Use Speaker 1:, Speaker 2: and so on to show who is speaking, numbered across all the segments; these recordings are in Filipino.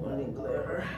Speaker 1: Morning Claire.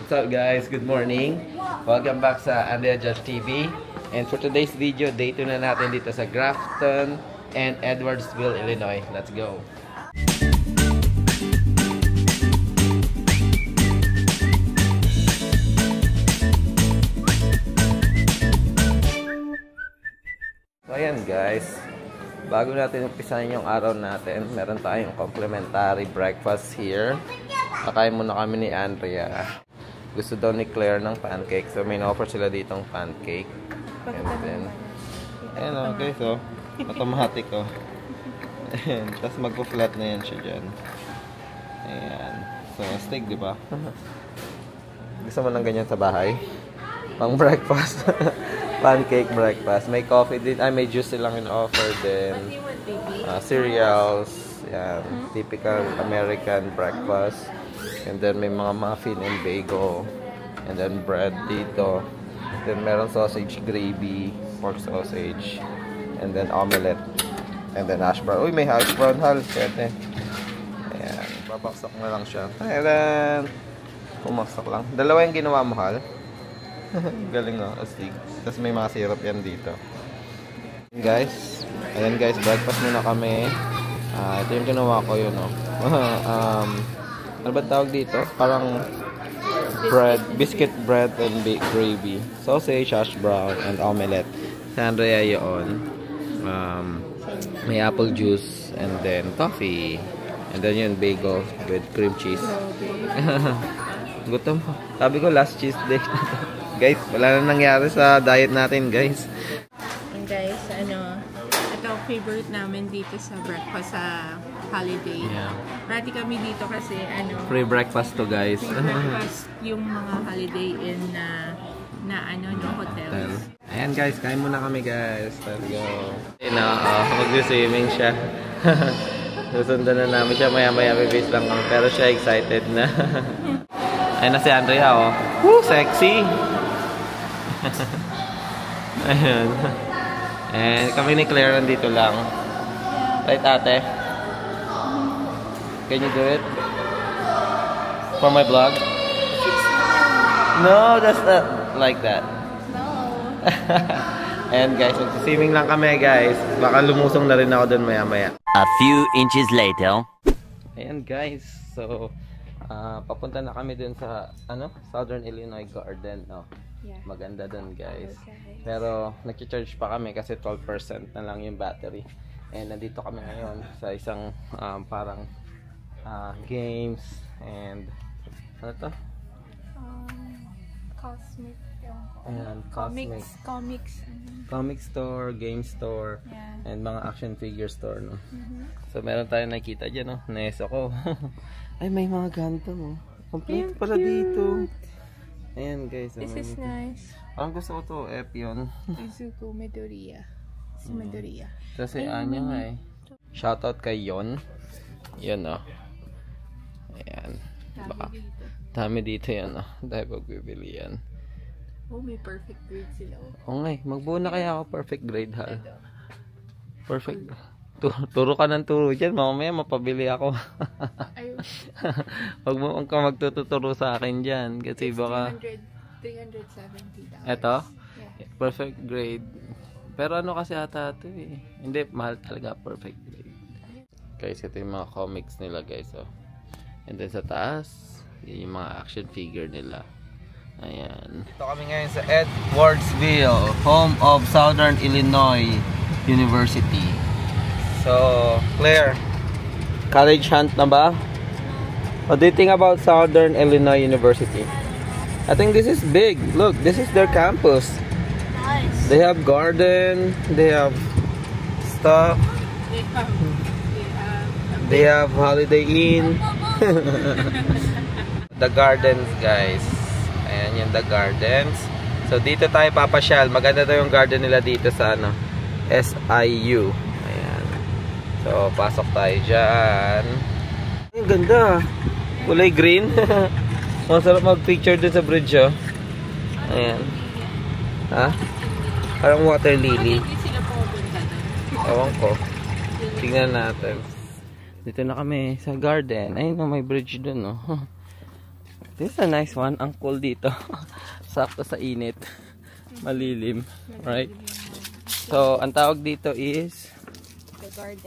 Speaker 1: What's up guys? Good morning. Welcome back sa Andrea Judge TV. And for today's video, day 2 na natin dito sa Grafton and Edwardsville, Illinois. Let's go! So ayan guys, bago natin umpisahan yung araw natin, meron tayong complimentary breakfast here. Kakain muna kami ni Andrea. Gusto daw ni Claire ng pancake. So, may na-offer sila ditong pancake. And then, ayan o, okay. So, automatic o. Ayan. Tapos magpo-flat na yan siya dyan. Ayan. So, steak, di ba? Gusto mo ng ganyan sa bahay? Pang breakfast. Pancake breakfast. May coffee din. Ay, may juice silang in-offer din. Cereals. Ayan. Typical American breakfast. And then may mga muffin and bagel. And then bread dito. Then meron sausage gravy, pork sausage. And then omelette. And then hash brown. Uy, may hash brown hal. Pwede. Ayan. Babaksak na lang siya. Ayan. Pumaksak lang. Dalawa yung ginawa mo hal. Galing o. Astig. Tapos may mga syrup yan dito. Guys. Ayan guys. Breakfast muna kami. Ito yung ginawa ko yun o. Ano ba tawag dito? Parang bread, biscuit bread and gravy. Sausage, hash brown, and omelette. Sa Andrea yun. May apple juice, and then coffee. And then yun, bagel with cream cheese. Gutom po. Sabi ko, last cheese day. Guys, wala na nangyari sa diet natin, guys.
Speaker 2: And guys, ito favorite namin dito sa breakfast sa holiday.
Speaker 1: Yeah.
Speaker 2: Parati kami dito kasi
Speaker 1: free breakfast to guys.
Speaker 2: Free breakfast yung mga holiday in hotels.
Speaker 1: Ayan guys, kain muna kami guys. Let's go. Mag-swimming siya. Susundan na namin siya. Maya-maya bibis lang kami. Pero siya excited na. Ayan na si Andrea oh. Woo! Sexy! Ayan. And kami ni Claire nandito lang. Right ate? Can you do it? For my vlog? No, that's not like that.
Speaker 2: No.
Speaker 1: And guys, mag-swimming lang kami guys. Baka lumusong na rin ako doon maya-maya.
Speaker 3: A few inches later.
Speaker 1: Ayan guys. So, papunta na kami dun sa Southern Illinois Garden. No?
Speaker 2: Yeah.
Speaker 1: Maganda dun guys.
Speaker 2: Okay.
Speaker 1: Pero nag-charge pa kami kasi 12% na lang yung battery. And nandito kami ngayon sa isang parang games and ano to?
Speaker 2: Cosmic.
Speaker 1: Ayan, comic store, game store,
Speaker 2: yeah.
Speaker 1: And mga action figure store, no? So meron tayong nakita dyan, no? Neso ko. Ay, may mga ganito, no? Complete pala dito. Ayan, guys.
Speaker 2: This is nice.
Speaker 1: Parang gusto ko to, Epion.
Speaker 2: Izuku Midoriya. Si Midoriya.
Speaker 1: Kasi Anya nga eh. Shoutout kay Yon. Yan, no? Ayan. Baka dami dito yan, no? Dahil pagbibili yan.
Speaker 2: Oh, may perfect grade sila.
Speaker 1: Oo nga eh. Magbuo na kaya ako perfect grade, hal. Perfect. Turo ka ng turo dyan. Mamaya mapabili ako. Huwag mo ka magtuturo sa akin dyan. Kasi baka...
Speaker 2: 370 daw.
Speaker 1: Eto?
Speaker 2: Yeah.
Speaker 1: Perfect grade. Pero ano kasi ata ito eh. Hindi, mahal talaga. Perfect grade. Guys, ito yung mga comics nila guys. Oh. And then sa taas, yun yung mga action figure nila. Ayan. Ito kami ngayon sa Edwardsville, home of Southern Illinois University. So, Claire, college hunt na ba? What do you think about Southern Illinois University? I think this is big. Look, this is their campus.
Speaker 2: Nice.
Speaker 1: They have garden, they have stuff, they have Holiday Inn. The gardens, guys. Ayan yung the gardens. So dito tayo papasyal. Maganda daw yung garden nila dito sa ano, SIU. Ayan. So pasok tayo dyan. Ang ganda. Kulay green. Masarap mag-picture dun sa bridge, oh. Ayan. Ha? Parang water lily. Ewan ko. Tingnan natin. Dito na kami sa garden. Ayun, may bridge dun, no. This is a nice one. Ang cool dito. Sakto sa init. Malilim. Right? So, ang tawag dito is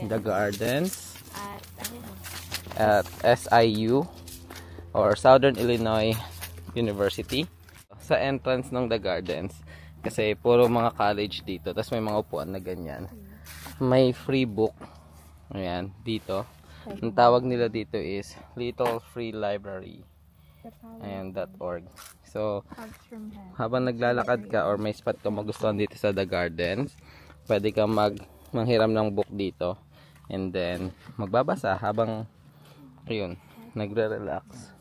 Speaker 1: The Gardens at SIU or Southern Illinois University. Sa entrance ng The Gardens, kasi puro mga college dito, tapos may mga upuan na ganyan, may free book. Ayan, dito ang tawag nila dito is Little Free Library. Ayan, .org. So habang naglalakad ka or may spot ka magustuhan dito sa The Gardens, pwede kang manghiram ng book dito and then magbabasa habang ayun, nagre-relax.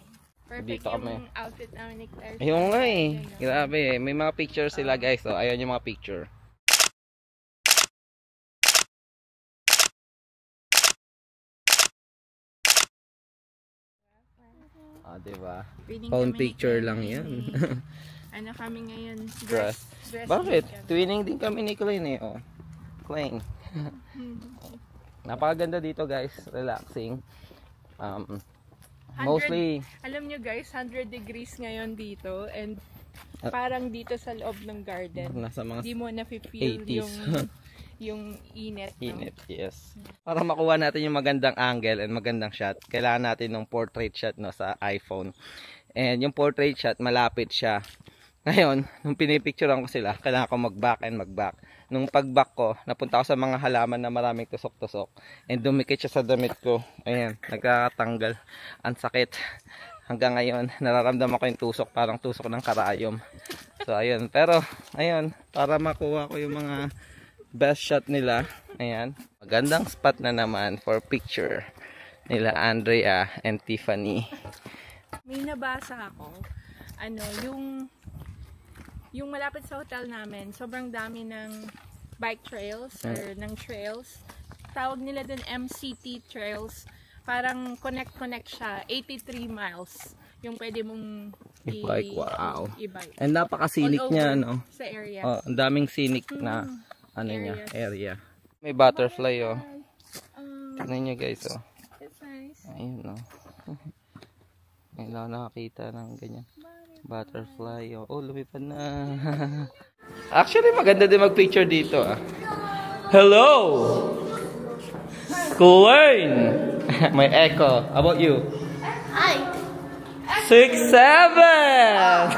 Speaker 2: Perfect
Speaker 1: Dito kami.
Speaker 2: yung outfit namin ni Claire.
Speaker 1: Ayun nga eh. Grabe eh. May mga pictures sila guys. So, ayan yung mga picture. Ah, diba? Phone picture lang yan.
Speaker 2: Ano kami ngayon?
Speaker 1: Dress. Bakit? Twinning din kami ni Klein eh. Oh. Klein. Napakaganda dito guys. Relaxing. Mostly,
Speaker 2: alam nyo guys, 100 degrees ngayon dito and parang dito sa loob ng garden.
Speaker 1: Nasa mga
Speaker 2: Hindi mo na-feel
Speaker 1: 80s.
Speaker 2: yung init. No?
Speaker 1: Init, yes. Para makuha natin yung magandang angle and magandang shot, kailangan natin ng portrait shot no, sa iPhone. And yung portrait shot, malapit siya. Ngayon, nung pinipicturean ko sila, kailangan ko mag-back and mag-back. Nung pag-back ko, napunta ako sa mga halaman na maraming tusok-tusok. And dumikit siya sa damit ko. Ayan, nagkakatanggal. Ang sakit. Hanggang ngayon, nararamdaman ko yung tusok, parang tusok ng karayom. So, ayun. Pero, ayun, para makuha ko yung mga best shot nila. Ayan. Magandang spot na naman for picture nila Andrea and Tiffany.
Speaker 2: May nabasa ako. Ano, yung malapit sa hotel namin, sobrang dami ng bike trails or ng trails. Tawag nila dun MCT trails. Parang connect siya. 83 miles yung pwede mong
Speaker 1: i-bike. Wow.
Speaker 2: I-bike.
Speaker 1: And napaka-scenic niya, no?
Speaker 2: Sa area.
Speaker 1: Oh, ang daming scenic na ano niya, area. May butterfly, oh. Tignan niyo guys, oh.
Speaker 2: It's nice.
Speaker 1: Ayun, oh. Ngayon lang nakakita ng ganyan. Butterfly, oh. Oh, lumipad na. Actually, maganda din mag-picture dito, ah. Hello! Klein! May echo. How about you?
Speaker 2: Hi!
Speaker 1: 6, 7!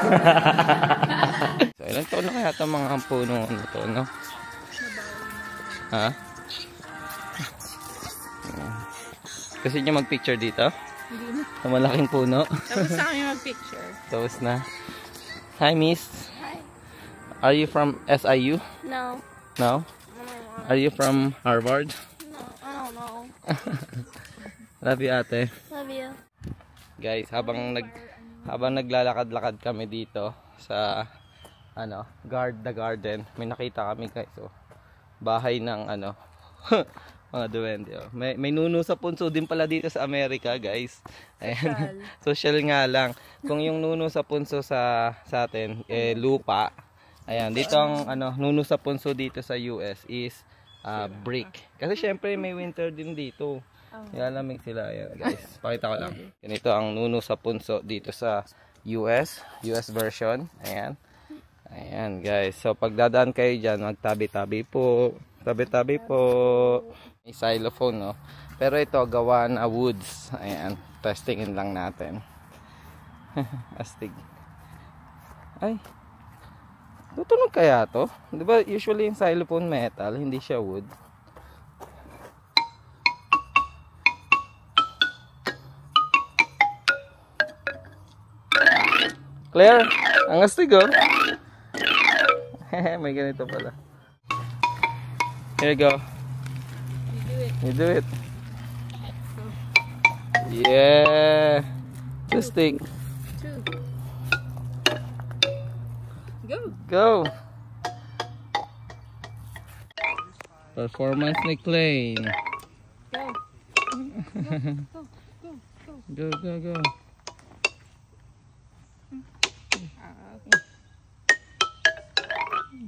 Speaker 1: So, ilang taon na kaya itong mga puno nito, no? Ha? Kasi niyo mag-picture dito?
Speaker 2: Hindi na.
Speaker 1: Sa malaking puno?
Speaker 2: Tapos sa kami mag-picture.
Speaker 1: Tapos na. Hi, miss.
Speaker 2: Hi.
Speaker 1: Are you from SIU?
Speaker 2: No.
Speaker 1: No? Are you from Harvard?
Speaker 2: No, I don't know.
Speaker 1: Love you, ate.
Speaker 2: Love you.
Speaker 1: Guys, habang naglalakad-lakad kami dito sa the garden, may nakita kami guys, oh. Bahay ng mga duwende, oh. May nuno sa punso din pala dito sa Amerika, guys. Ayan. Social nga lang. Kung yung nuno sa punso sa atin lupa. Ayan, dito ang nuno sa punso dito sa US is brick. Kasi syempre may winter din dito. Nilalamig sila. Ayan, guys. Pakita ko lang. Ganito ang nuno sa punso dito sa US version. Ayan. Ayan guys. So pag dadaan kayo dyan, magtabi-tabi po. Tabi-tabi po. May xylophone, no? Pero ito, gawa na woods. Ayan. Testingin lang natin. Astig. Ay. Tutunog kaya to? Diba usually yung xylophone metal, hindi siya wood. Claire, ang astig oh. May ganito pala. Here you go. You do it. Yeah. Astig. Go. Performance ni Klein. Go. Go.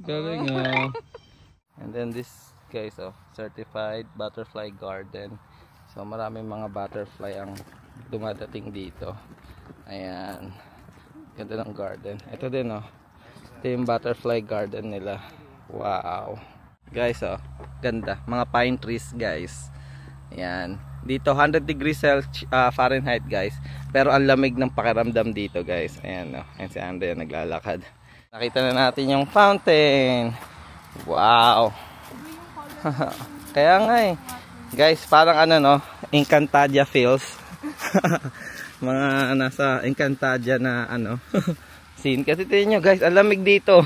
Speaker 1: Galing oh. And then this guys certified butterfly garden. So maraming mga butterfly ang dumadating dito. Ayan. Ganda ng garden. Ito din oh. Ito yung butterfly garden nila. Wow. Guys ganda. Mga pine trees guys. Ayan. Dito 100 degrees Fahrenheit guys. Pero ang lamig ng pakiramdam dito guys. Ayan Ayan si Andrea naglalakad. Nakita na natin yung fountain. Wow. Kaya nga guys, parang Encantadia feels. Mga nasa Encantadia na scene. Kasi tingnan nyo guys, ang lamig dito.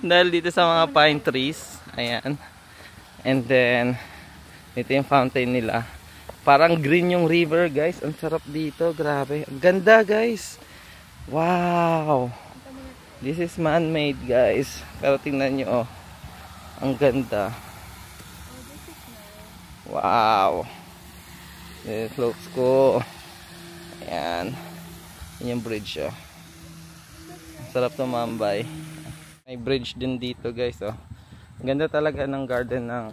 Speaker 1: Dahil dito sa mga pine trees. Ayan. And then, ito yung fountain nila. Parang green yung river guys. Ang sarap dito, grabe. Ang ganda guys. Wow. This is man-made guys. Pero tingnan nyo ang ganda. Wow. It looks cool. Ayan. Yan yung bridge Sarap tumambay. May bridge din dito guys Ang ganda talaga ng garden ng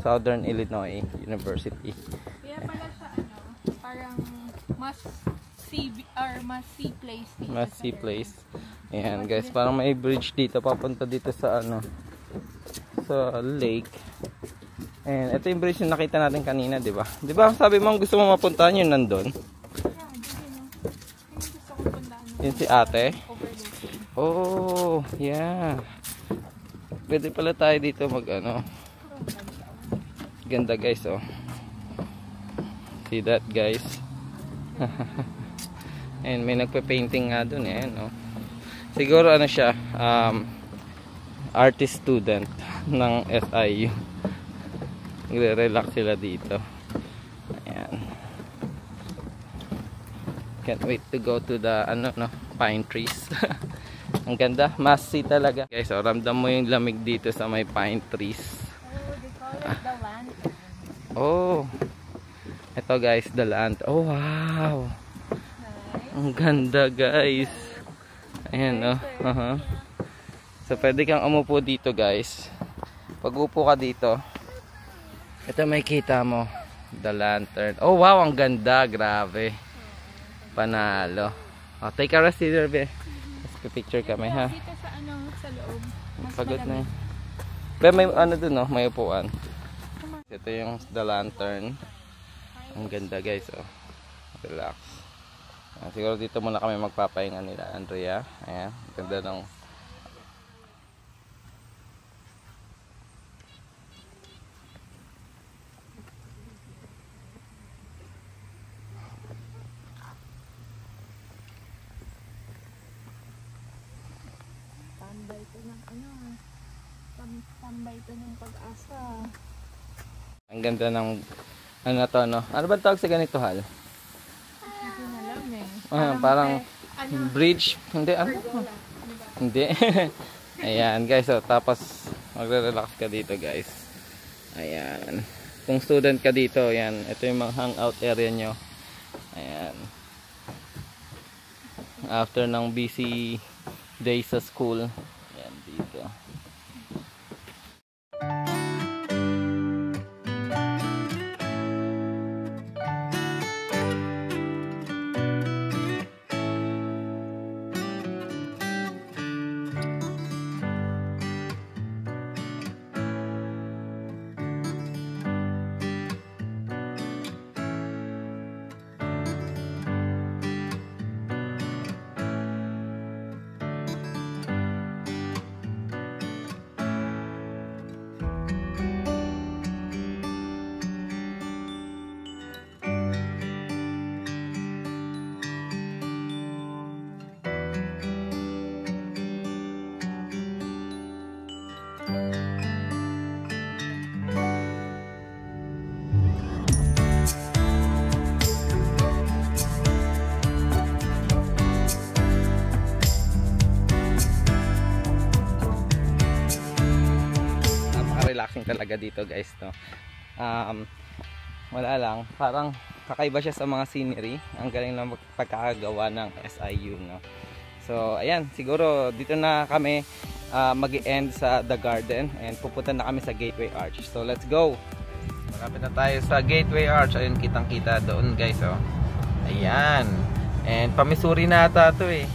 Speaker 1: Southern Illinois University.
Speaker 2: Kaya pala siya parang must-see place dito.
Speaker 1: Must-see place. Ayan guys, parang may bridge dito papunta dito sa sa lake. And ito yung bridge na nakita natin kanina, 'di ba? 'Di ba? Sabi mo gusto mo mapuntahan yun nandoon. Yun si ate. Oh, yeah. Pwede pala tayo dito mag Ganda guys See that guys? And may nagpe-painting nga dun Siguro siya artist student ng SIU. Nagre-relax sila dito. Ayan. Can't wait to go to the pine trees. Ang ganda, must see talaga. Guys, ramdam mo yung lamig dito sa may pine trees.
Speaker 2: They call it the lantern.
Speaker 1: Oh. Ito guys, the lantern. Oh, wow.
Speaker 2: Nice.
Speaker 1: Ang ganda guys. Ayan So pwede kang umupo dito guys. Pag upo ka dito, ito may kita mo, the lantern. Oh wow, ang ganda, grabe. Panalo. Take a rest here, be. Let's picture kami ha.
Speaker 2: Dito sa loob.
Speaker 1: Pagod na yun. Pero may dun may upuan. Ito yung the lantern. Ang ganda guys Relax. Siguro dito muna kami magpapahinga nila Andrea. Ayan, ganda ng
Speaker 2: tambay ito ng pag-asa.
Speaker 1: Ang ganda ng Ano ba tawag sa ganito hal? Parang bridge. Hindi Hindi. Ayan guys tapos magre-relax ka dito guys. Ayan. Kung student ka dito, ayan, ito yung mga hangout area nyo. Ayan. After ng busy day sa school, ayan dito. talaga dito guys, no. Wala lang, parang kakaiba siya sa mga scenery. Ang galing ng pagkakagawa ng SIU, no. So ayan, siguro dito na kami mag-end sa The Garden and pupunta na kami sa Gateway Arch. So let's go. Malapit na tayo sa Gateway Arch. Ayun, kitang kita doon guys, oh. Ayan. And pamisuri na ata to eh.